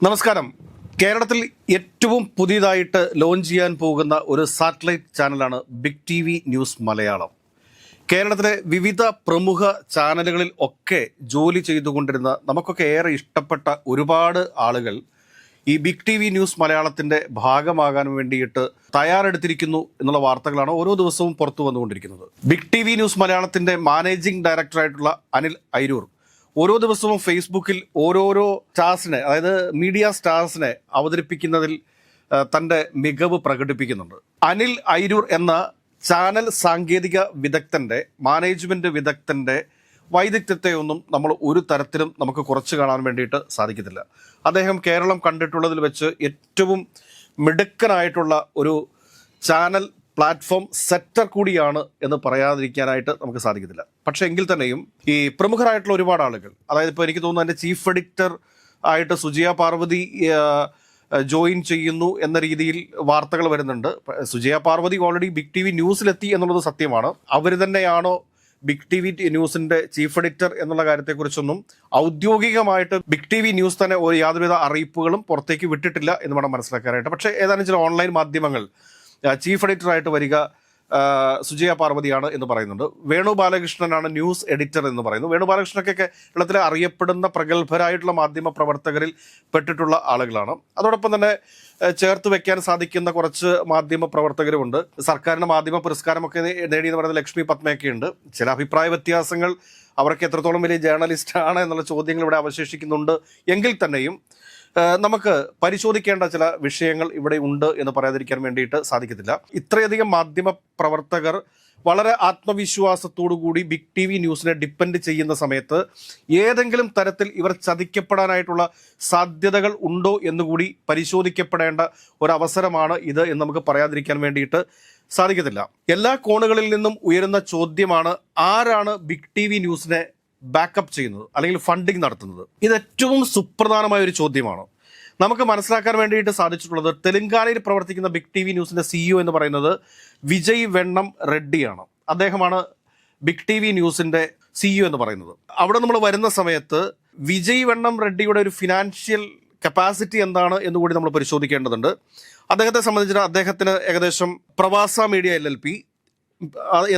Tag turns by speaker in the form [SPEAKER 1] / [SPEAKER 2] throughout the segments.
[SPEAKER 1] നമസ്കാരം. കേരളത്തിൽ ഏറ്റവും പുതിയതായിട്ട് ലോഞ്ച് ചെയ്യാൻ പോകുന്ന ഒരു സാറ്റലൈറ്റ് ചാനലാണ് big T V news Malayalam. കേരളത്തിലെ വിവിധ പ്രമുഖ ചാനലുകളിൽ ഒക്കെ ജോലി ചെയ്തുകൊണ്ടിരുന്ന നമുക്കൊക്കെ ഏറെ ഇഷ്ടപ്പെട്ട ഒരുപാട് ആളുകൾ ഈ ബിഗ് ടി വി ന്യൂസ് മലയാളത്തിൻ്റെ ഭാഗമാകാൻ വേണ്ടിയിട്ട് തയ്യാറെടുത്തിരിക്കുന്നു എന്നുള്ള വാർത്തകളാണ് ഓരോ ദിവസവും പുറത്തു വന്നുകൊണ്ടിരിക്കുന്നത്. ബിഗ് ടി വി ന്യൂസ് മലയാളത്തിൻ്റെ മാനേജിംഗ് ഡയറക്ടറായിട്ടുള്ള അനിൽ അയിരൂർ ഓരോ ദിവസവും ഫേസ്ബുക്കിൽ ഓരോരോ സ്റ്റാർസിനെ, അതായത് മീഡിയ സ്റ്റാർസിനെ അവതരിപ്പിക്കുന്നതിൽ തൻ്റെ മികവ് പ്രകടിപ്പിക്കുന്നുണ്ട്. അനിൽ അയിരൂർ എന്ന ചാനൽ സാങ്കേതിക വിദഗ്ധൻ്റെ, മാനേജ്മെൻറ്റ് വിദഗ്ധൻ്റെ വൈദഗ്ധ്യത്തെയൊന്നും നമ്മൾ ഒരു തരത്തിലും നമുക്ക് കുറച്ച് കാണാൻ വേണ്ടിയിട്ട് സാധിക്കത്തില്ല. അദ്ദേഹം കേരളം കണ്ടിട്ടുള്ളതിൽ വെച്ച് ഏറ്റവും മിടുക്കനായിട്ടുള്ള ഒരു ചാനൽ പ്ലാറ്റ്ഫോം സെറ്റർ കൂടിയാണ് എന്ന് പറയാതിരിക്കാനായിട്ട് നമുക്ക് സാധിക്കത്തില്ല. പക്ഷേ എങ്കിൽ തന്നെയും ഈ പ്രമുഖരായിട്ടുള്ള ഒരുപാട് ആളുകൾ, അതായത് ഇപ്പോൾ എനിക്ക് തോന്നുന്നു എൻ്റെ ചീഫ് എഡിറ്റർ ആയിട്ട് സുജിയ പാർവതി ജോയിൻ ചെയ്യുന്നു എന്ന രീതിയിൽ വാർത്തകൾ വരുന്നുണ്ട്. Sujaya Parvathy already Big T V ന്യൂസിലെത്തി എന്നുള്ളത് സത്യമാണ്. അവർ തന്നെയാണോ ബിഗ് ടി വി ന്യൂസിൻ്റെ ചീഫ് എഡിറ്റർ എന്നുള്ള കാര്യത്തെക്കുറിച്ചൊന്നും ഔദ്യോഗികമായിട്ട് ബിഗ് ടി വി ന്യൂസ് തന്നെ യാതൊരുവിധ അറിയിപ്പുകളും പുറത്തേക്ക് വിട്ടിട്ടില്ല എന്ന് വേണം മനസ്സിലാക്കാനായിട്ട്. പക്ഷേ ഏതാനും ചില ഓൺലൈൻ മാധ്യമങ്ങൾ ചീഫ് എഡിറ്ററായിട്ട് വരിക സുജയ പാർവതിയാണ് എന്ന് പറയുന്നുണ്ട്. വേണു ബാലകൃഷ്ണനാണ് ന്യൂസ് എഡിറ്റർ എന്ന് പറയുന്നു. വേണു ബാലകൃഷ്ണനൊക്കെ കേരളത്തിലെ അറിയപ്പെടുന്ന പ്രഗത്ഭരായിട്ടുള്ള മാധ്യമ പ്രവർത്തകരിൽ പെട്ടിട്ടുള്ള ആളുകളാണ്. അതോടൊപ്പം തന്നെ ചേർത്ത് വെക്കാൻ സാധിക്കുന്ന കുറച്ച് മാധ്യമ പ്രവർത്തകരുമുണ്ട്. സർക്കാരിൻ്റെ മാധ്യമ പുരസ്കാരമൊക്കെ നേടിയെന്ന് പറയുന്ന ലക്ഷ്മി പത്മയൊക്കെയുണ്ട്. ചില അഭിപ്രായ വ്യത്യാസങ്ങൾ, അവർക്ക് എത്രത്തോളം വലിയ ജേർണലിസ്റ്റ് ആണ് എന്നുള്ള ചോദ്യങ്ങൾ ഇവിടെ അവശേഷിക്കുന്നുണ്ട്. എങ്കിൽ തന്നെയും നമുക്ക് പരിശോധിക്കേണ്ട ചില വിഷയങ്ങൾ ഇവിടെ ഉണ്ട് എന്ന് പറയാതിരിക്കാൻ വേണ്ടിയിട്ട് സാധിക്കത്തില്ല. ഇത്രയധികം മാധ്യമ പ്രവർത്തകർ വളരെ ആത്മവിശ്വാസത്തോടു കൂടി ബിഗ് ടി വി ന്യൂസിനെ ഡിപ്പെൻഡ് ചെയ്യുന്ന സമയത്ത് ഏതെങ്കിലും തരത്തിൽ ഇവർ ചതിക്കപ്പെടാനായിട്ടുള്ള സാധ്യതകൾ ഉണ്ടോ എന്നുകൂടി പരിശോധിക്കപ്പെടേണ്ട ഒരവസരമാണ് ഇത് എന്ന് നമുക്ക് പറയാതിരിക്കാൻ വേണ്ടിയിട്ട് സാധിക്കത്തില്ല. എല്ലാ കോണുകളിൽ നിന്നും ഉയരുന്ന ചോദ്യമാണ്, ആരാണ് ബിഗ് ടി വി ന്യൂസിനെ ബാക്കപ്പ് ചെയ്യുന്നത് അല്ലെങ്കിൽ ഫണ്ടിങ് നടത്തുന്നത്? ഇത് ഏറ്റവും സുപ്രധാനമായ ഒരു ചോദ്യമാണ്. നമുക്ക് മനസ്സിലാക്കാൻ വേണ്ടിയിട്ട് സാധിച്ചിട്ടുള്ളത്, തെലങ്കാനയിൽ പ്രവർത്തിക്കുന്ന ബിഗ് ടി വി ന്യൂസിൻ്റെ CEO എന്ന് പറയുന്നത് വിജയ് വെണ്ണം റെഡ്ഡിയാണ്. അദ്ദേഹമാണ് ബിഗ് ടി വി ന്യൂസിൻ്റെ CEO എന്ന് പറയുന്നത്. അവിടെ നമ്മൾ വരുന്ന സമയത്ത് വിജയ് വെണ്ണം റെഡ്ഡിയുടെ ഒരു ഫിനാൻഷ്യൽ കപ്പാസിറ്റി എന്താണ് എന്നുകൂടി നമ്മൾ പരിശോധിക്കേണ്ടതുണ്ട്. അദ്ദേഹത്തെ സംബന്ധിച്ചിട്ട് അദ്ദേഹത്തിന് ഏകദേശം പ്രവാസ മീഡിയ LLP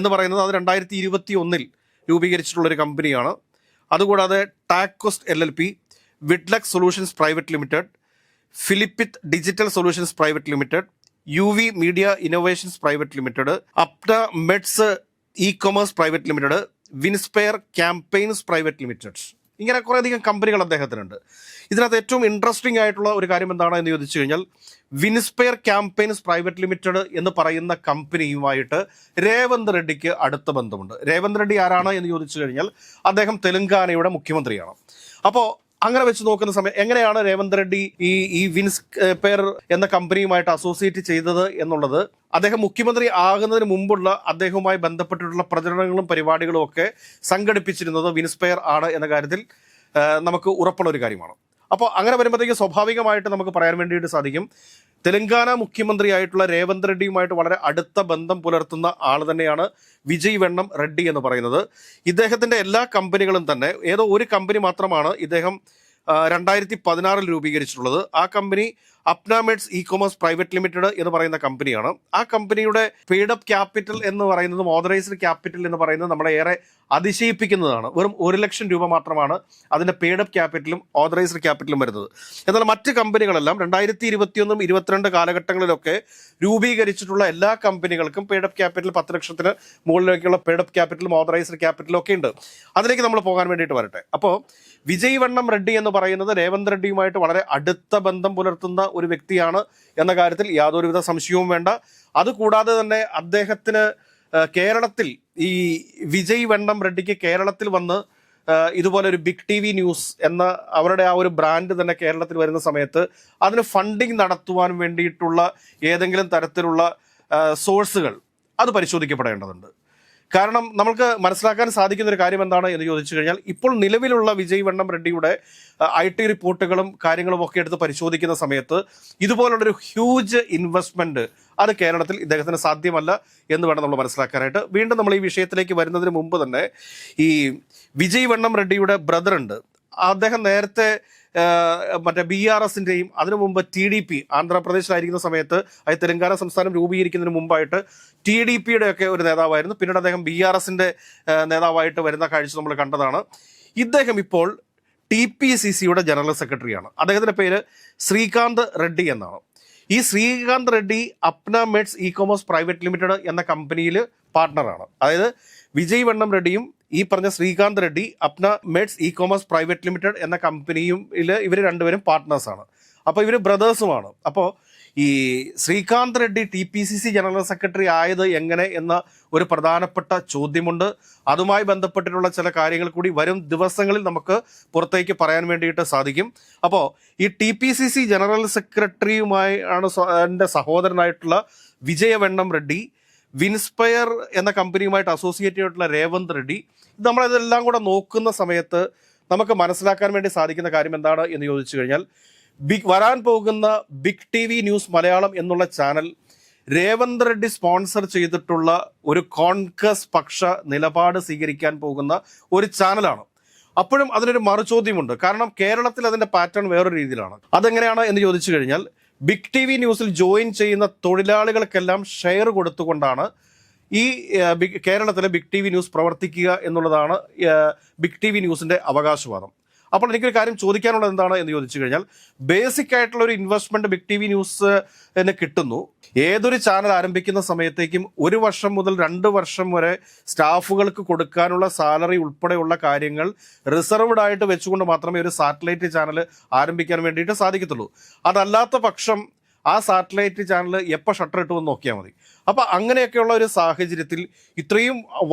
[SPEAKER 1] എന്ന് പറയുന്നത് അത് 2021 രൂപീകരിച്ചിട്ടുള്ളൊരു കമ്പനിയാണ്. അതുകൂടാതെ ടാക്കോസ്റ്റ് LLP, വിഡ്ലക് സൊല്യൂഷൻസ് പ്രൈവറ്റ് ലിമിറ്റഡ്, ഫിലിപ്പിത്ത് digital solutions private limited, UV media innovations private limited, അപ്റ്റ meds e-commerce private limited, Winspire campaigns private limited, ഇങ്ങനെ കുറേയധികം കമ്പനികൾ അദ്ദേഹത്തിനുണ്ട്. ഇതിനകത്ത് ഏറ്റവും ഇൻട്രസ്റ്റിംഗ് ആയിട്ടുള്ള ഒരു കാര്യം എന്താണ് എന്ന് ചോദിച്ചു കഴിഞ്ഞാൽ, വിൻസ്പെയർ ക്യാമ്പയിൻസ് പ്രൈവറ്റ് ലിമിറ്റഡ് എന്ന് പറയുന്ന കമ്പനിയുമായിട്ട് രേവന്ത് റെഡ്ഡിക്ക് അടുത്ത ബന്ധമുണ്ട്. രേവന്ത് റെഡ്ഡി ആരാണ് എന്ന് ചോദിച്ചു കഴിഞ്ഞാൽ അദ്ദേഹം തെലങ്കാനയുടെ മുഖ്യമന്ത്രിയാണ്. അപ്പോൾ അങ്ങനെ വെച്ച് നോക്കുന്ന സമയം എങ്ങനെയാണ് രേവന്ത് റെഡ്ഡി ഈ വിൻസ്പെയർ എന്ന കമ്പനിയുമായിട്ട് അസോസിയേറ്റ് ചെയ്തത് എന്നുള്ളത്, അദ്ദേഹം മുഖ്യമന്ത്രി ആകുന്നതിന് മുമ്പുള്ള അദ്ദേഹവുമായി ബന്ധപ്പെട്ടിട്ടുള്ള പ്രചരണങ്ങളും പരിപാടികളും ഒക്കെ സംഘടിപ്പിച്ചിരുന്നത് വിൻസ്പെയർ ആണ് എന്ന കാര്യത്തിൽ നമുക്ക് ഉറപ്പുള്ള ഒരു കാര്യമാണ്. അപ്പോൾ അങ്ങനെ വരുമ്പോഴത്തേക്ക് സ്വാഭാവികമായിട്ട് നമുക്ക് പറയാൻ വേണ്ടിയിട്ട് സാധിക്കും, തെലങ്കാന മുഖ്യമന്ത്രിയായിട്ടുള്ള രേവന്ത് റെഡ്ഡിയുമായിട്ട് വളരെ അടുത്ത ബന്ധം പുലർത്തുന്ന ആൾ തന്നെയാണ് വിജയ് വെണ്ണം റെഡ്ഡി എന്ന് പറയുന്നത്. ഇദ്ദേഹത്തിൻ്റെ എല്ലാ കമ്പനികളും തന്നെ, ഏതോ ഒരു കമ്പനി മാത്രമാണ് ഇദ്ദേഹം 2016 രൂപീകരിച്ചിട്ടുള്ളത്. ആ കമ്പനി അപ്നാമെഡ്സ് ഇ-കൊമേഴ്സ് പ്രൈവറ്റ് ലിമിറ്റഡ് എന്ന് പറയുന്ന കമ്പനിയാണ്. ആ കമ്പനിയുടെ പെയ്ഡപ്പ് ക്യാപിറ്റൽ എന്ന് പറയുന്നതും ഓതറൈസ്ഡ് ക്യാപിറ്റൽ എന്ന് പറയുന്നത് നമ്മളെ ഏറെ അതിശയിപ്പിക്കുന്നതാണ്. വെറും 1 ലക്ഷം രൂപ മാത്രമാണ് അതിൻ്റെ പെയ്ഡപ്പ് ക്യാപിറ്റലും ഓതറൈസ്ഡ് ക്യാപിറ്റലും വരുന്നത്. എന്നാൽ മറ്റ് കമ്പനികളെല്ലാം 2021, 2022 കാലഘട്ടങ്ങളിലൊക്കെ രൂപീകരിച്ചിട്ടുള്ള എല്ലാ കമ്പനികൾക്കും പെയ്ഡപ്പ് ക്യാപിറ്റൽ 10 ലക്ഷത്തിന് മുകളിലേക്കുള്ള പെയ്ഡപ്പ് ക്യാപിറ്റലും ഓതറൈസ്ഡ് ക്യാപിറ്റലും ഒക്കെ ഉണ്ട്. അതിലേക്ക് നമ്മൾ പോകാൻ വേണ്ടിയിട്ട് വരട്ടെ. അപ്പോൾ വിജയ് വെണ്ണം റെഡ്ഡി എന്ന് പറയുന്നത് രേവന്ത് റെഡ്ഡിയുമായിട്ട് വളരെ അടുത്ത ബന്ധം പുലർത്തുന്ന ഒരു വ്യക്തിയാണ് എന്ന കാര്യത്തിൽ യാതൊരുവിധ സംശയവും വേണ്ട. അതുകൂടാതെ തന്നെ അദ്ദേഹത്തിന് കേരളത്തിൽ, ഈ വിജയ് വെണ്ണം റെഡ്ഡിക്ക് കേരളത്തിൽ വന്ന് ഇതുപോലെ ഒരു ബിഗ് ടി വി ന്യൂസ് എന്ന അവരുടെ ആ ഒരു ബ്രാൻഡ് തന്നെ കേരളത്തിൽ വരുന്ന സമയത്ത് അതിന് ഫണ്ടിങ് നടത്തുവാൻ വേണ്ടിയിട്ടുള്ള ഏതെങ്കിലും തരത്തിലുള്ള സോഴ്സുകൾ അത് പരിശോധിക്കപ്പെടേണ്ടതുണ്ട്. കാരണം നമുക്ക് മനസ്സിലാക്കാൻ സാധിക്കുന്ന ഒരു കാര്യം എന്താണ് എന്ന് ചോദിച്ചു കഴിഞ്ഞാൽ, ഇപ്പോൾ നിലവിലുള്ള വിജയ് വെണ്ണം റെഡ്ഡിയുടെ IT റിപ്പോർട്ടുകളും കാര്യങ്ങളും ഒക്കെ എടുത്ത് പരിശോധിക്കുന്ന സമയത്ത് ഇതുപോലുള്ളൊരു ഹ്യൂജ് ഇൻവെസ്റ്റ്മെൻറ്റ് അത് കേരളത്തിൽ ഇദ്ദേഹത്തിന് സാധ്യമല്ല എന്ന് വേണം നമ്മൾ മനസ്സിലാക്കാനായിട്ട്. വീണ്ടും നമ്മൾ ഈ വിഷയത്തിലേക്ക് വരുന്നതിന് മുമ്പ് തന്നെ ഈ വിജയ് വെണ്ണം റെഡ്ഡിയുടെ ബ്രദറുണ്ട്, അദ്ദേഹം നേരത്തെ മറ്റേ BRSൻ്റെയും അതിനു മുമ്പ് TDP ആന്ധ്രാപ്രദേശിലായിരിക്കുന്ന സമയത്ത് അത് തെലങ്കാന സംസ്ഥാനം രൂപീകരിക്കുന്നതിന് മുമ്പായിട്ട് TDPയുടെ ഒക്കെ ഒരു നേതാവായിരുന്നു. പിന്നീട് അദ്ദേഹം BRSൻ്റെ നേതാവായിട്ട് വരുന്ന കാഴ്ച നമ്മൾ കണ്ടതാണ്. ഇദ്ദേഹം ഇപ്പോൾ TPCCയുടെ ജനറൽ സെക്രട്ടറിയാണ്. അദ്ദേഹത്തിൻ്റെ പേര് ശ്രീകാന്ത് റെഡ്ഡി എന്നാണ്. ഈ Srikanth Reddy Apna meds e-commerce private limited എന്ന കമ്പനിയിൽ പാർട്ട്ണറാണ്. അതായത് വിജയ് വണ്ണം റെഡ്ഡിയും ഈ പറഞ്ഞ Srikanth Reddy Apna meds e-commerce private limited എന്ന കമ്പനിയും ഇവർ രണ്ടുപേരും പാർട്ട്നേഴ്സാണ്. അപ്പോൾ ഇവർ ബ്രദേഴ്സുമാണ്. അപ്പോൾ ഈ Srikanth Reddy TPCC general secretary ആയത് എങ്ങനെ എന്ന ഒരു പ്രധാനപ്പെട്ട ചോദ്യമുണ്ട്. അതുമായി ബന്ധപ്പെട്ടിട്ടുള്ള ചില കാര്യങ്ങൾ കൂടി വരും ദിവസങ്ങളിൽ നമുക്ക് പുറത്തേക്ക് പറയാൻ വേണ്ടിയിട്ട് സാധിക്കും. അപ്പോൾ ഈ TPCC ജനറൽ സെക്രട്ടറിയുമായി ആണ് എൻ്റെ സഹോദരനായിട്ടുള്ള വിജയ വെണ്ണം റെഡ്ഡി, വിൻസ്പയർ എന്ന കമ്പനിയുമായിട്ട് അസോസിയേറ്റ് ചെയ്തിട്ടുള്ള രേവന്ത് റെഡ്ഡി. ഇത് നമ്മളിതെല്ലാം കൂടെ നോക്കുന്ന സമയത്ത് നമുക്ക് മനസ്സിലാക്കാൻ വേണ്ടി സാധിക്കുന്ന കാര്യം എന്താണ് എന്ന് ചോദിച്ചു കഴിഞ്ഞാൽ, വരാൻ പോകുന്ന ബിഗ് TV ന്യൂസ് മലയാളം എന്നുള്ള ചാനൽ രേവന്ത് റെഡ്ഡി സ്പോൺസർ ചെയ്തിട്ടുള്ള ഒരു കോൺഗ്രസ് പക്ഷ നിലപാട് സ്വീകരിക്കാൻ പോകുന്ന ഒരു ചാനലാണ്. അപ്പോഴും അതിനൊരു മറുചോദ്യമുണ്ട്. കാരണം കേരളത്തിൽ അതിൻ്റെ പാറ്റേൺ വേറൊരു രീതിയിലാണ്. അതെങ്ങനെയാണ് എന്ന് ചോദിച്ചു കഴിഞ്ഞാൽ, ബിഗ് TV ന്യൂസിൽ ജോയിൻ ചെയ്യുന്ന തൊഴിലാളികൾക്കെല്ലാം ഷെയർ കൊടുത്തുകൊണ്ടാണ് ഈ കേരളത്തിലെ ബിഗ് TV ന്യൂസ് പ്രവർത്തിക്കുക എന്നുള്ളതാണ് ബിഗ് TV ന്യൂസിൻ്റെ അവകാശവാദം. അപ്പോൾ എനിക്കൊരു കാര്യം ചോദിക്കാനുള്ളത് എന്താണ് എന്ന് ചോദിച്ചു കഴിഞ്ഞാൽ, ബേസിക് ആയിട്ടുള്ള ഒരു ഇൻവെസ്റ്റ്മെന്റ് ബിഗ് TV ന്യൂസിന് കിട്ടുന്നു. ഏതൊരു ചാനൽ ആരംഭിക്കുന്ന സമയത്തേക്കും 1 വർഷം മുതൽ 2 വർഷം വരെ സ്റ്റാഫുകൾക്ക് കൊടുക്കാനുള്ള സാലറി ഉൾപ്പെടെയുള്ള കാര്യങ്ങൾ റിസർവ്ഡ് ആയിട്ട് വെച്ചുകൊണ്ട് മാത്രമേ ഒരു സാറ്റലൈറ്റ് ചാനൽ ആരംഭിക്കാൻ വേണ്ടിയിട്ട് സാധിക്കത്തുള്ളൂ. അതല്ലാത്ത പക്ഷം ആ സാറ്റലൈറ്റ് ചാനൽ എപ്പോൾ ഷട്ടർ ഇട്ടുമെന്ന് നോക്കിയാൽ മതി. അപ്പം അങ്ങനെയൊക്കെയുള്ള ഒരു സാഹചര്യത്തിൽ ഇത്രയും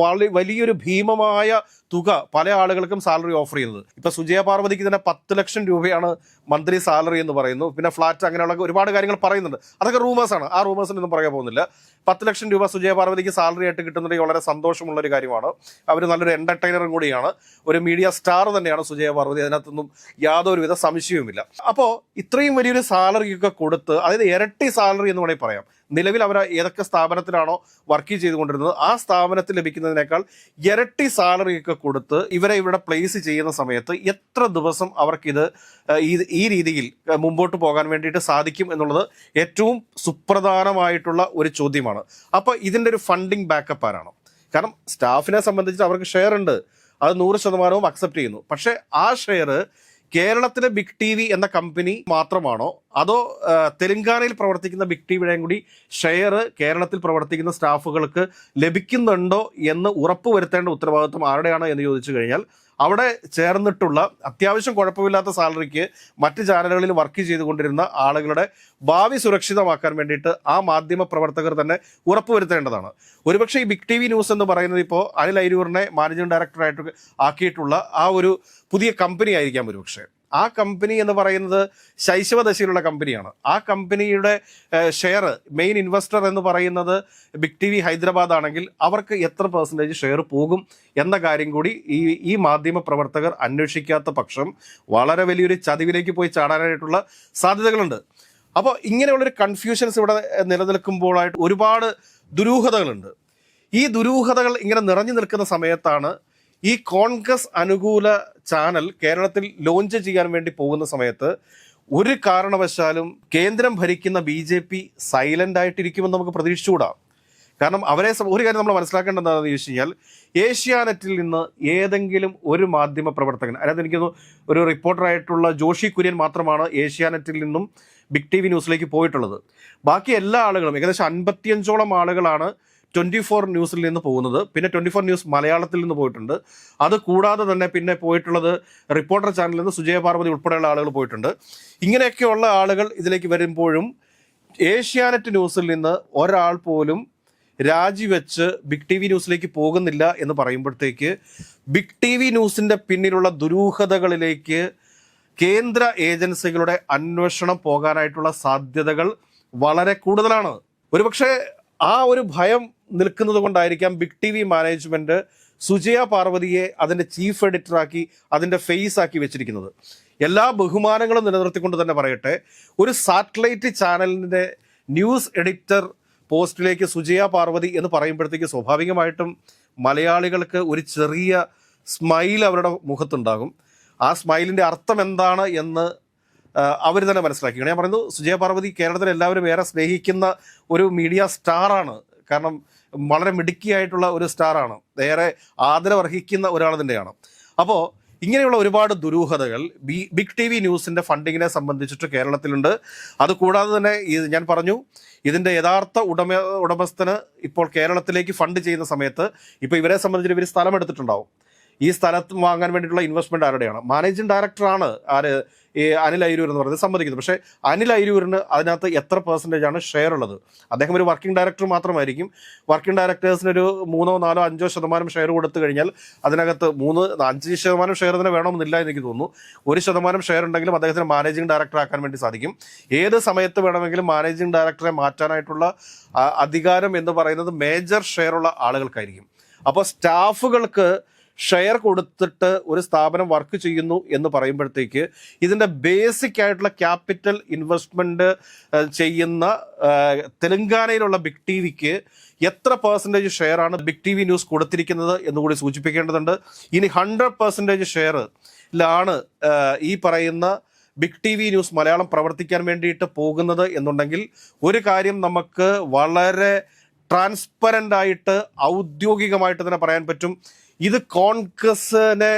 [SPEAKER 1] വലിയൊരു ഭീമമായ തുക പല ആളുകൾക്കും സാലറി ഓഫർ ചെയ്യുന്നത്. ഇപ്പം സുജയ പാർവതിക്ക് തന്നെ 10 ലക്ഷം രൂപയാണ് മന്ത്ലി സാലറി എന്ന് പറയുന്നു. പിന്നെ ഫ്ലാറ്റ് അങ്ങനെയുള്ള ഒരുപാട് കാര്യങ്ങൾ പറയുന്നുണ്ട്. അതൊക്കെ റൂമേഴ്സാണ്. ആ റൂമേഴ്സിനൊന്നും പറയാൻ പോകുന്നില്ല. 10 ലക്ഷം രൂപ സുജയ പാർവതിക്ക് സാലറി ആയിട്ട് കിട്ടുന്നുണ്ടെങ്കിൽ വളരെ സന്തോഷമുള്ളൊരു കാര്യമാണ്. അവർ നല്ലൊരു എൻ്റർടൈനറും കൂടിയാണ്, ഒരു മീഡിയ സ്റ്റാർ തന്നെയാണ് സുജയ പാർവതി. അതിനകത്തൊന്നും യാതൊരുവിധ സംശയവുമില്ല. അപ്പോൾ ഇത്രയും വലിയൊരു സാലറിയൊക്കെ കൊടുത്ത്, അതായത് ഇരട്ടി സാലറി എന്ന് വേണമെങ്കിൽ പറയാം. നിലവിൽ അവർ ഏതൊക്കെ സ്ഥാപനത്തിലാണോ വർക്ക് ചെയ്തുകൊണ്ടിരുന്നത് ആ സ്ഥാപനത്തിൽ ലഭിക്കുന്നതിനേക്കാൾ ഇരട്ടി സാലറിയൊക്കെ കൊടുത്ത് ഇവരെ ഇവിടെ പ്ലേസ് ചെയ്യുന്ന സമയത്ത് എത്ര ദിവസം അവർക്കിത് ഈ രീതിയിൽ മുമ്പോട്ട് പോകാൻ വേണ്ടിയിട്ട് സാധിക്കും എന്നുള്ളത് ഏറ്റവും സുപ്രധാനമായിട്ടുള്ള ഒരു ചോദ്യമാണ്. അപ്പോൾ ഇതിൻ്റെ ഒരു ഫണ്ടിങ് ബാക്കപ്പ് ആരാണ്? കാരണം സ്റ്റാഫിനെ സംബന്ധിച്ച് അവർക്ക് ഷെയർ ഉണ്ട്, അത് 100% അക്സെപ്റ്റ് ചെയ്യുന്നു. പക്ഷേ ആ ഷെയർ കേരളത്തിലെ ബിഗ് TV എന്ന കമ്പനി മാത്രമാണോ, അതോ തെലങ്കാനയിൽ പ്രവർത്തിക്കുന്ന ബിഗ് TVയുടെയും കൂടി ഷെയർ കേരളത്തിൽ പ്രവർത്തിക്കുന്ന സ്റ്റാഫുകൾക്ക് ലഭിക്കുന്നുണ്ടോ എന്ന് ഉറപ്പുവരുത്തേണ്ട ഉത്തരവാദിത്വം ആരുടെയാണ് എന്ന് ചോദിച്ചു കഴിഞ്ഞാൽ, അവിടെ ചേർന്നിട്ടുള്ള അത്യാവശ്യം കുഴപ്പമില്ലാത്ത സാലറിക്ക് മറ്റ് ചാനലുകളിൽ വർക്ക് ചെയ്തുകൊണ്ടിരുന്ന ആളുകളുടെ ഭാവി സുരക്ഷിതമാക്കാൻ വേണ്ടിയിട്ട് ആ മാധ്യമ പ്രവർത്തകർ തന്നെ ഉറപ്പുവരുത്തേണ്ടതാണ്. ഒരുപക്ഷെ ഈ ബിഗ് TV ന്യൂസ് എന്ന് പറയുന്നത് ഇപ്പോൾ അനിൽ അയ്യൂരിനെ മാനേജിംഗ് ഡയറക്ടറായിട്ട് ആക്കിയിട്ടുള്ള ആ ഒരു പുതിയ കമ്പനി ആയിരിക്കാം ഒരുപക്ഷെ. ആ കമ്പനി എന്ന് പറയുന്നത് ശൈശവദശയിലുള്ള കമ്പനിയാണ്. ആ കമ്പനിയുടെ ഷെയർ മെയിൻ ഇൻവെസ്റ്റർ എന്ന് പറയുന്നത് ബിഗ് TV ഹൈദരാബാദ് ആണെങ്കിൽ അവർക്ക് എത്ര % ഷെയർ പോകും എന്ന കാര്യം കൂടി ഈ മാധ്യമ പ്രവർത്തകർ അന്വേഷിക്കാത്ത പക്ഷം വളരെ വലിയൊരു ചതിവിലേക്ക് പോയി ചാടാനായിട്ടുള്ള സാധ്യതകളുണ്ട്. അപ്പോൾ ഇങ്ങനെയുള്ളൊരു കൺഫ്യൂഷൻസ് ഇവിടെ നിലനിൽക്കുമ്പോഴായിട്ട് ഒരുപാട് ദുരൂഹതകളുണ്ട്. ഈ ദുരൂഹതകൾ ഇങ്ങനെ നിറഞ്ഞു നിൽക്കുന്ന സമയത്താണ് ഈ കോൺഗ്രസ് അനുകൂല ചാനൽ കേരളത്തിൽ ലോഞ്ച് ചെയ്യാൻ വേണ്ടി പോകുന്ന സമയത്ത് ഒരു കാരണവശാലും കേന്ദ്രം ഭരിക്കുന്ന BJP സൈലന്റ് ആയിട്ടിരിക്കുമെന്ന് നമുക്ക് പ്രതീക്ഷിച്ചുകൂടാ. കാരണം ഒരു കാര്യം നമ്മൾ മനസ്സിലാക്കേണ്ടത് എന്താണെന്ന് ചോദിച്ചു കഴിഞ്ഞാൽ, ഏഷ്യാനെറ്റിൽ നിന്ന് ഏതെങ്കിലും ഒരു മാധ്യമ പ്രവർത്തകൻ, അതായത് എനിക്കൊന്ന് ഒരു റിപ്പോർട്ടറായിട്ടുള്ള ജോഷി കുര്യൻ മാത്രമാണ് ഏഷ്യാനെറ്റിൽ നിന്നും ബിഗ് TV ന്യൂസിലേക്ക് പോയിട്ടുള്ളത്. ബാക്കി എല്ലാ ആളുകളും ഏകദേശം 55ഓളം ആളുകളാണ് 24 ന്യൂസിൽ നിന്ന് പോകുന്നത്. പിന്നെ 24 ന്യൂസ് മലയാളത്തിൽ നിന്ന് പോയിട്ടുണ്ട്. അത് കൂടാതെ തന്നെ പിന്നെ പോയിട്ടുള്ളത് റിപ്പോർട്ടർ ചാനലിൽ നിന്ന് സുജയ പാർവതി ഉൾപ്പെടെയുള്ള ആളുകൾ പോയിട്ടുണ്ട്. ഇങ്ങനെയൊക്കെയുള്ള ആളുകൾ ഇതിലേക്ക് വരുമ്പോഴും ഏഷ്യാനെറ്റ് ന്യൂസിൽ നിന്ന് ഒരാൾ പോലും രാജിവെച്ച് ബിഗ് TV ന്യൂസിലേക്ക് പോകുന്നില്ല എന്ന് പറയുമ്പോഴത്തേക്ക് ബിഗ് TV ന്യൂസിൻ്റെ പിന്നിലുള്ള ദുരൂഹതകളിലേക്ക് കേന്ദ്ര ഏജൻസികളുടെ അന്വേഷണം പോകാനായിട്ടുള്ള സാധ്യതകൾ വളരെ കൂടുതലാണ്. ഒരുപക്ഷെ ആ ഒരു ഭയം നിൽക്കുന്നത് കൊണ്ടായിരിക്കാം ബിഗ് TV മാനേജ്മെൻറ്റ് സുജയ പാർവതിയെ അതിൻ്റെ ചീഫ് എഡിറ്ററാക്കി അതിൻ്റെ ഫേസ് ആക്കി വെച്ചിരിക്കുന്നത്. എല്ലാ ബഹുമാനങ്ങളും നിലനിർത്തിക്കൊണ്ട് തന്നെ പറയട്ടെ, ഒരു സാറ്റലൈറ്റ് ചാനലിൻ്റെ ന്യൂസ് എഡിറ്റർ പോസ്റ്റിലേക്ക് സുജയ പാർവതി എന്ന് പറയുമ്പോഴത്തേക്ക് സ്വാഭാവികമായിട്ടും മലയാളികൾക്ക് ഒരു ചെറിയ സ്മൈൽ അവരുടെ മുഖത്തുണ്ടാകും. ആ സ്മൈലിൻ്റെ അർത്ഥം എന്താണ് എന്ന് അവർ തന്നെ മനസ്സിലാക്കി. ഞാൻ പറയുന്നു, സുജയ പാർവതി കേരളത്തിൽ എല്ലാവരും ഏറെ സ്നേഹിക്കുന്ന ഒരു മീഡിയ സ്റ്റാറാണ്. കാരണം വളരെ മിടുക്കിയായിട്ടുള്ള ഒരു സ്റ്റാറാണ്, ഏറെ ആദരവർഹിക്കുന്ന ഒരാൾ തന്നെയാണ്. അപ്പോൾ ഇങ്ങനെയുള്ള ഒരുപാട് ദുരൂഹതകൾ ബിഗ് ടി വി ന്യൂസിൻ്റെ ഫണ്ടിങ്ങിനെ സംബന്ധിച്ചിട്ട് കേരളത്തിലുണ്ട്. അതുകൂടാതെ തന്നെ ഞാൻ പറഞ്ഞു, ഇതിൻ്റെ യഥാർത്ഥ ഉടമസ്ഥന് ഇപ്പോൾ കേരളത്തിലേക്ക് ഫണ്ട് ചെയ്യുന്ന സമയത്ത് ഇപ്പോൾ ഇവരെ സംബന്ധിച്ചിട്ട് ഇവർ സ്ഥലം എടുത്തിട്ടുണ്ടാവും. ഈ സ്ഥലത്ത് വാങ്ങാൻ വേണ്ടിയിട്ടുള്ള ഇൻവെസ്റ്റ്മെൻറ്റ് ആരുടെയാണ്? മാനേജിങ് ഡയറക്ടറാണ് ഈ അനിൽ അയിരൂർ എന്ന് പറയുന്നത് സമ്മതിക്കുന്നത്. പക്ഷേ അനിൽ അയിരൂരിന് അതിനകത്ത് എത്ര പെർസെൻറ്റേജാണ് ഷെയർ ഉള്ളത്? അദ്ദേഹം ഒരു വർക്കിംഗ് ഡയറക്ടർ മാത്രമായിരിക്കും. വർക്കിംഗ് ഡയറക്ടേഴ്സിനൊരു 3, 4, 5% ഷെയർ കൊടുത്തു കഴിഞ്ഞാൽ അതിനകത്ത് 5% ഷെയർ തന്നെ വേണമെന്നില്ല എനിക്ക് തോന്നുന്നു. 1% ഷെയർ ഉണ്ടെങ്കിലും അദ്ദേഹത്തിന് മാനേജിംഗ് ഡയറക്ടർ ആക്കാൻ വേണ്ടി സാധിക്കും. ഏത് സമയത്ത് വേണമെങ്കിലും മാനേജിംഗ് ഡയറക്ടറെ മാറ്റാനായിട്ടുള്ള അധികാരം എന്ന് പറയുന്നത് മേജർ ഷെയർ ഉള്ള ആളുകൾക്കായിരിക്കും. അപ്പോൾ സ്റ്റാഫുകൾക്ക് ഷെയർ കൊടുത്തിട്ട് ഒരു സ്ഥാപനം വർക്ക് ചെയ്യുന്നു എന്ന് പറയുമ്പോഴത്തേക്ക് ഇതിൻ്റെ ബേസിക് ആയിട്ടുള്ള ക്യാപിറ്റൽ ഇൻവെസ്റ്റ്മെൻറ്റ് ചെയ്യുന്ന തെലങ്കാനയിലുള്ള ബിഗ് ടി വിക്ക് എത്ര പെർസെൻറ്റേജ് ഷെയറാണ് ബിഗ് ടി വി ന്യൂസ് കൊടുത്തിരിക്കുന്നത് എന്നുകൂടി സൂചിപ്പിക്കേണ്ടതുണ്ട്. ഇനി 100% ഷെയറിലാണ് ഈ പറയുന്ന big T V news Malayalam പ്രവർത്തിക്കാൻ വേണ്ടിയിട്ട് പോകുന്നത് എന്നുണ്ടെങ്കിൽ ഒരു കാര്യം നമുക്ക് വളരെ ട്രാൻസ്പെറൻ്റ് ആയിട്ട് ഔദ്യോഗികമായിട്ട് തന്നെ പറയാൻ പറ്റും. ഇത് കോൺഗ്രസിനെ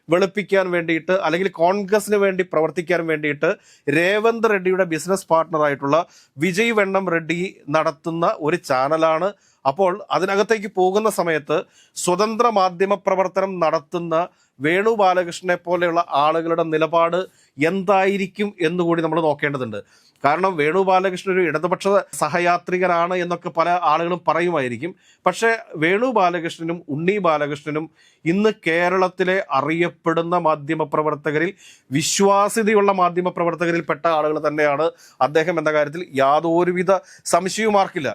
[SPEAKER 1] വെളുപ്പിക്കാൻ വേണ്ടിയിട്ട് അല്ലെങ്കിൽ കോൺഗ്രസിന് വേണ്ടി പ്രവർത്തിക്കാൻ വേണ്ടിയിട്ട് രേവന്ത് റെഡ്ഡിയുടെ ബിസിനസ് പാർട്ട്ണറായിട്ടുള്ള വിജയ് വെണ്ണം റെഡ്ഡി നടത്തുന്ന ഒരു ചാനലാണ്. അപ്പോൾ അതിനകത്തേക്ക് പോകുന്ന സമയത്ത് സ്വതന്ത്ര മാധ്യമ പ്രവർത്തനം നടത്തുന്ന വേണു ബാലകൃഷ്ണനെ പോലെയുള്ള ആളുകളുടെ നിലപാട് എന്തായിരിക്കും എന്നുകൂടി നമ്മൾ നോക്കേണ്ടതുണ്ട്. കാരണം വേണു ബാലകൃഷ്ണൻ ഒരു ഇടതുപക്ഷ സഹയാത്രികനാണ് എന്നൊക്കെ പല ആളുകളും പറയുമായിരിക്കും. പക്ഷേ വേണു ബാലകൃഷ്ണനും ഉണ്ണി ബാലകൃഷ്ണനും ഇന്ന് കേരളത്തിലെ അറിയപ്പെടുന്ന മാധ്യമപ്രവർത്തകരിൽ, വിശ്വാസ്യതയുള്ള മാധ്യമപ്രവർത്തകരിൽ പെട്ട ആളുകൾ തന്നെയാണ് അദ്ദേഹം എന്ന കാര്യത്തിൽ യാതൊരുവിധ സംശയവും ആർക്കില്ല.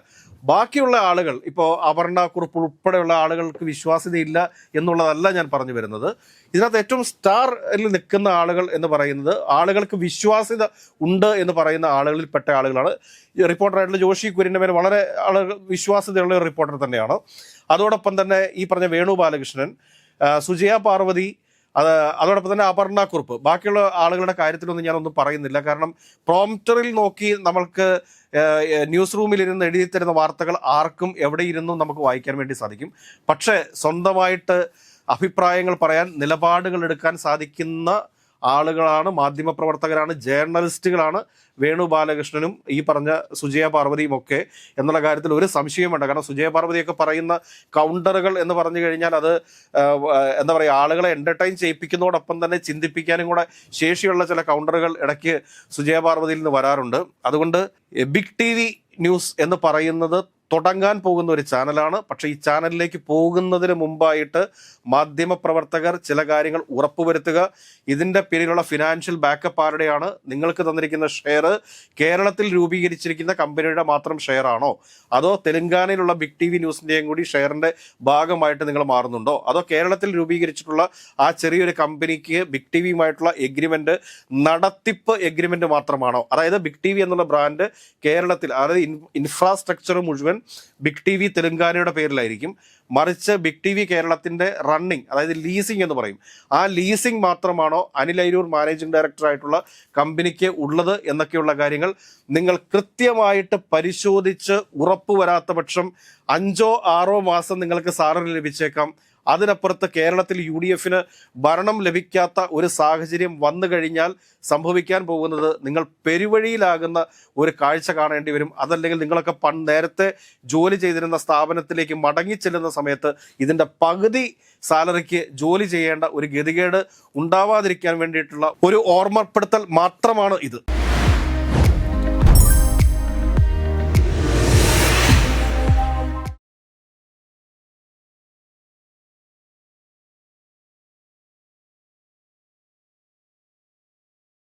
[SPEAKER 1] ബാക്കിയുള്ള ആളുകൾ, ഇപ്പോൾ അപർണ കുറുപ്പ് ഉൾപ്പെടെയുള്ള ആളുകൾക്ക് വിശ്വാസ്യതയില്ല എന്നുള്ളതല്ല ഞാൻ പറഞ്ഞു വരുന്നത്. ഇതിനകത്ത് ഏറ്റവും സ്റ്റാറിൽ നിൽക്കുന്ന ആളുകൾ എന്ന് പറയുന്നത് ആളുകൾക്ക് വിശ്വാസ്യത ഉണ്ട് എന്ന് പറയുന്ന ആളുകളിൽ പെട്ട ആളുകളാണ്. റിപ്പോർട്ടറായിട്ടുള്ള ജോഷി കുര്യൻ്റെ മേൽ വളരെ ആളുകൾ വിശ്വാസ്യതയുള്ള ഒരു റിപ്പോർട്ടർ തന്നെയാണ്. അതോടൊപ്പം തന്നെ ഈ പറഞ്ഞ വേണു ബാലകൃഷ്ണൻ, സുജയ പാർവതി, അതോടൊപ്പം തന്നെ അപർണ കുറുപ്പ്. ബാക്കിയുള്ള ആളുകളുടെ കാര്യത്തിലൊന്നും ഞാനൊന്നും പറയുന്നില്ല. കാരണം പ്രോംപ്റ്ററിൽ നോക്കി നമ്മൾക്ക് ന്യൂസ് റൂമിൽ ഇരുന്ന് എഴുതി തരുന്ന വാർത്തകൾ ആർക്കും എവിടെ ഇരുന്നും നമുക്ക് വായിക്കാൻ വേണ്ടി സാധിക്കും. പക്ഷേ സ്വന്തമായിട്ട് അഭിപ്രായങ്ങൾ പറയാൻ, നിലപാടുകൾ എടുക്കാൻ സാധിക്കുന്ന ആളുകളാണ്, മാധ്യമപ്രവർത്തകരാണ്, ജേർണലിസ്റ്റുകളാണ് വേണു ബാലകൃഷ്ണനും ഈ പറഞ്ഞ സുജയ പാർവതിയും ഒക്കെ എന്നുള്ള കാര്യത്തിൽ ഒരു സംശയം വേണ്ട. കാരണം സുജയ പാർവതിയൊക്കെ പറയുന്ന കൗണ്ടറുകൾ എന്ന് പറഞ്ഞു കഴിഞ്ഞാൽ അത് എന്താ പറയുക, ആളുകളെ എൻ്റർടൈൻ ചെയ്യിപ്പിക്കുന്നതോടൊപ്പം തന്നെ ചിന്തിപ്പിക്കാനും കൂടെ ശേഷിയുള്ള ചില കൗണ്ടറുകൾ ഇടയ്ക്ക് സുജയ പാർവതിയിൽ നിന്ന് വരാറുണ്ട്. അതുകൊണ്ട് ബിഗ് ടി വി ന്യൂസ് എന്ന് പറയുന്നത് തുടങ്ങാൻ പോകുന്ന ഒരു ചാനലാണ്. പക്ഷേ ഈ ചാനലിലേക്ക് പോകുന്നതിന് മുമ്പായിട്ട് മാധ്യമപ്രവർത്തകർ ചില കാര്യങ്ങൾ ഉറപ്പുവരുത്തുക. ഇതിൻ്റെ പിന്നിലുള്ള ഫിനാൻഷ്യൽ ബാക്കപ്പ് ആരുടെയാണ്? നിങ്ങൾക്ക് തന്നിരിക്കുന്ന ഷെയർ കേരളത്തിൽ രൂപീകരിച്ചിരിക്കുന്ന കമ്പനിയുടെ മാത്രം ഷെയർ ആണോ? അതോ തെലങ്കാനയിലുള്ള ബിഗ് ടി വി ന്യൂസിൻ്റെയും കൂടി ഷെയറിൻ്റെ ഭാഗമായിട്ട് നിങ്ങൾ മാറുന്നുണ്ടോ? അതോ കേരളത്തിൽ രൂപീകരിച്ചിട്ടുള്ള ആ ചെറിയൊരു കമ്പനിക്ക് ബിഗ് ടി വിയുമായിട്ടുള്ള എഗ്രിമെൻറ്റ് നടത്തിപ്പ് എഗ്രിമെൻറ്റ് മാത്രമാണോ? അതായത് ബിഗ് ടി വി എന്നുള്ള ബ്രാൻഡ് കേരളത്തിൽ, അതായത് ഇൻഫ്രാസ്ട്രക്ചർ മുഴുവൻ ബിഗ് ടി വി തെലങ്കാനയുടെ പേരിലായിരിക്കും. മറിച്ച് ബിഗ് ടി വി കേരളത്തിൻ്റെ റണ്ണിങ്, അതായത് ലീസിംഗ് എന്ന് പറയും, ആ ലീസിംഗ് മാത്രമാണോ അനിൽ അയിരൂർ മാനേജിംഗ് ഡയറക്ടറായിട്ടുള്ള കമ്പനിക്ക് ഉള്ളത് എന്നൊക്കെയുള്ള കാര്യങ്ങൾ നിങ്ങൾ കൃത്യമായിട്ട് പരിശോധിച്ച് ഉറപ്പുവരാത്ത പക്ഷം 5 or 6 മാസം നിങ്ങൾക്ക് സാലറി ലഭിച്ചേക്കാം. അതിനപ്പുറത്ത് കേരളത്തിൽ UDF ഭരണം ലഭിക്കാത്ത ഒരു സാഹചര്യം വന്നു കഴിഞ്ഞാൽ സംഭവിക്കാൻ പോകുന്നത് നിങ്ങൾ പെരുവഴിയിലാകുന്ന ഒരു കാഴ്ച കാണേണ്ടി വരും. അതല്ലെങ്കിൽ നിങ്ങളൊക്കെ നേരത്തെ ജോലി ചെയ്തിരുന്ന സ്ഥാപനത്തിലേക്ക് മടങ്ങിച്ചെല്ലുന്ന സമയത്ത് ഇതിൻ്റെ പകുതി സാലറിക്ക് ജോലി ചെയ്യേണ്ട ഒരു ഗതികേട് ഉണ്ടാവാതിരിക്കാൻ വേണ്ടിയിട്ടുള്ള ഒരു ഓർമ്മപ്പെടുത്തൽ മാത്രമാണ് ഇത്.